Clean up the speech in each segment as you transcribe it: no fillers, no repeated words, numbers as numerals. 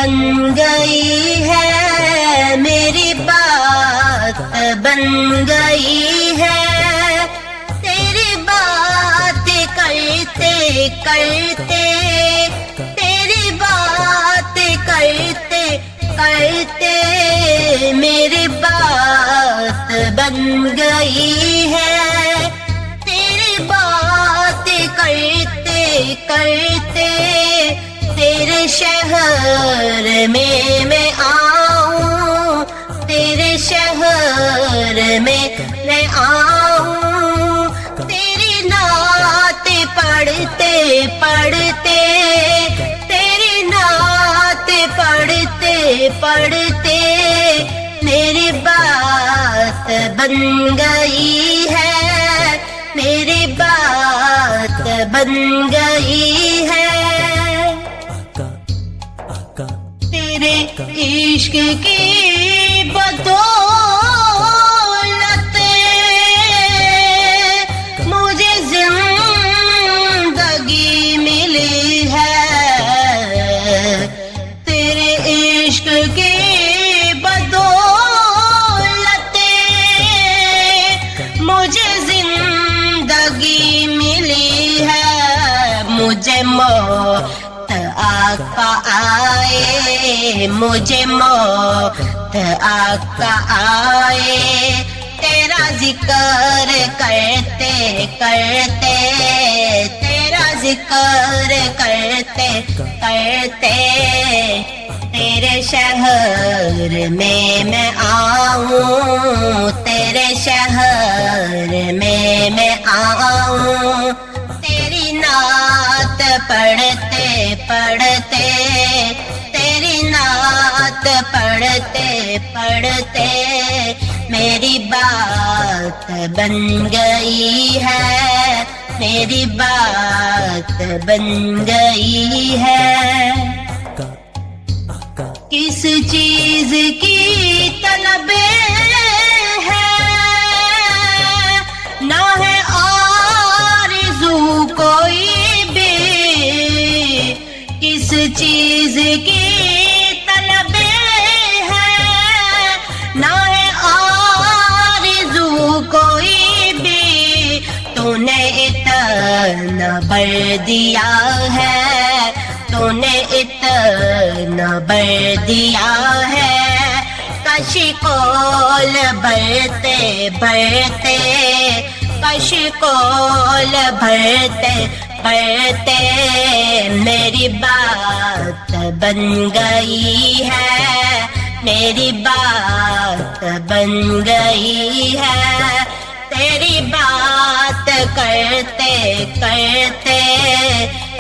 بن گئی ہے، میری بات بن گئی ہے، تیری بات کرتے کرتے، تیری بات کرتے کرتے میری بات بن گئی ہے، تیری بات کرتے کرتے تیرے شہر میں آؤں، تیرے شہر میں آؤں، تیری نعت پڑھتے پڑھتے، تیری نعت پڑھتے پڑھتے میری بات بن گئی ہے، میری بات بن گئی ہے، تیرے عشق کی بدولت مجھے زندگی ملی ہے، تیرے عشق کی بدولت مجھے زندگی ملی ہے، مجھے موت آقا آئے، مجھے موت آقا آئے، تیرا ذکر کرتے کرتے، تیرا ذکر کرتے کرتے تیرے شہر میں آؤں، تیرے شہر میں آؤں، تیری نعت پڑھتے پڑھتے، تیری نعت پڑھتے پڑھتے میری بات بن گئی ہے، میری بات بن گئی ہے، کس چیز کی طلب ہے نہ ہے آرزو کوئی بھی، کس چیز کی طلب ہے نہ ہے آرزو کوئی بھی، تو نے اتنا بھر دیا ہے، تو نے اتنا بھر دیا ہے، کشکول بھرتے بھرتے، کشکول بھرتے بھرتے میری بات بن گئی ہے، میری بات بن گئی ہے، تیری بات کرتے کرتے،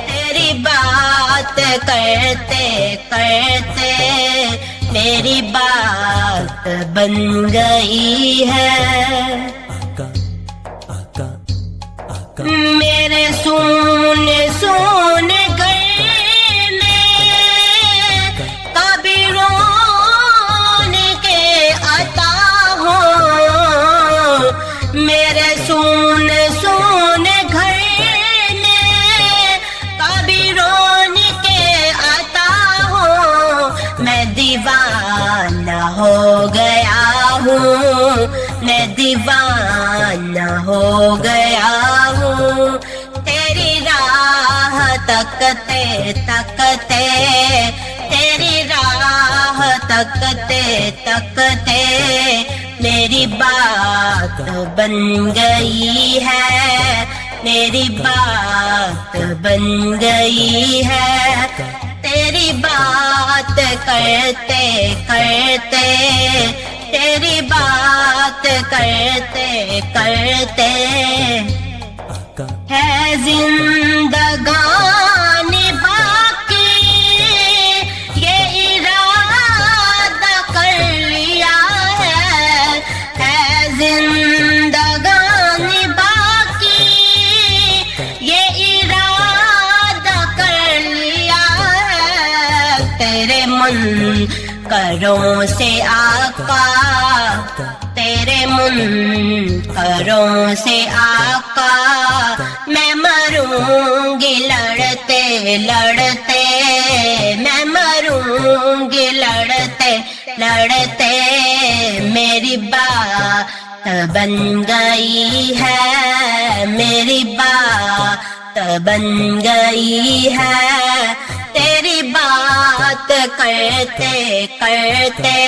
تیری بات کرتے کرتے میری بات بن گئی ہے، میرے سونے سونے گھر میں کبھی رونے کے عطا ہو، میرے سونے سونے گھر میں کبھی رونے کے عطا ہو، میں دیوانہ ہو گیا ہوں، میں دیوانہ ہو گیا ہوں، تیری راہ تکتے تکتے، تیری راہ تکتے تکتے میری بات بن گئی ہے، میری بات بن گئی ہے، تیری بات کرتے کرتے، تیری بات کرتے کرتے ہے زندگانی باقی، یہ ارادہ کر لیا ہے زندگانی باقی، یہ ارادہ کر لیا ہے، تیرے من کروں سے آقا، تیرے تیرے منکروں سے آقا میں مروں گی لڑتے لڑتے، میں مروں گی لڑتے لڑتے، میری بات بن گئی ہے، میری بات بن گئی ہے، تیری بات کرتے کرتے،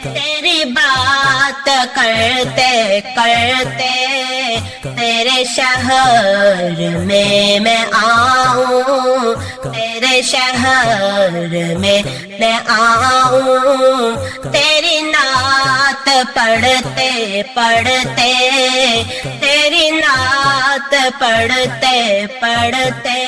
تیری بات کرتے کرتے، تیرے شہر میں آؤں، تیرے شہر میں آؤں، تیری نعت پڑھتے پڑھتے، تیری نعت پڑھتے پڑھتے